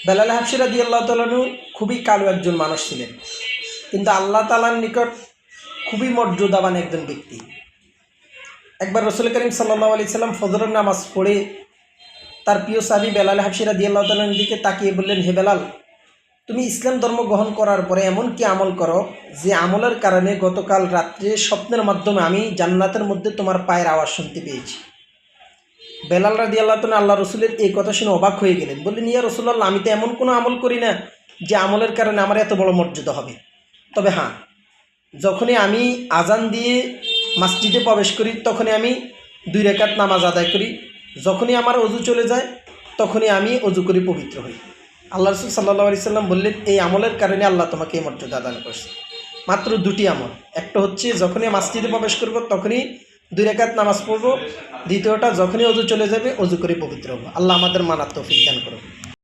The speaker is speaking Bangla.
বেলাল হাবশী রাদিয়াল্লাহু তাআলা আনহু খুবই কালো একজন মানুষ ছিলেন, কিন্তু আল্লাহ তাআলার নিকট খুবই মর্যাদাবান একজন ব্যক্তি। একবার রাসূল করিম সাল্লাল্লাহু আলাইহি সাল্লাম ফজরের নামাজ পড়ে তার প্রিয় সাহাবী বেলাল হাবশী রাদিয়াল্লাহু তাআলা আনহুর দিকে তাকিয়ে বললেন, হে বেলাল, তুমি ইসলাম ধর্ম গ্রহণ করার পরে এমন কি আমল করো যে আমলের কারণে গতকাল রাত্রে স্বপ্নের মাধ্যমে আমি জান্নাতের মধ্যে তোমার পায়ের আওয়াজ শুনতে পেয়েছি। বেলাল রাদিয়াল্লাহু তাআলা আল্লাহ রসুলের এই কথা শুনে অবাক হয়ে গেলেন। বললেন, ইয়া রাসূলুল্লাহ, আমি তো এমন কোনো আমল করি না যে আমলের কারণে আমার এত বড় মর্যাদা হবে। তবে হ্যাঁ, যখনই আমি আজান দিয়ে মসজিদে প্রবেশ করি তখনই আমি 2 রাকাত নামাজ আদায় করি। যখনই আমার অজু চলে যায় তখনই আমি অজু করে পবিত্র হই। আল্লাহ রসুল সাল্লাল্লাহু আলাইহি সাল্লাম বললেন, এই আমলের কারণে আল্লাহ তোমাকে এই মর্যাদা দান করছে। মাত্র 2টি আমল। একটা হচ্ছে যখনই মসজিদে প্রবেশ করব তখনই 2 রাকাত নামাজ পড়ব। দ্বিতীয়টা, যখনই অজু চলে যাবে অজু করে পবিত্র হব। আল্লাহ আমাদের মানার তৌফিক দান করুন।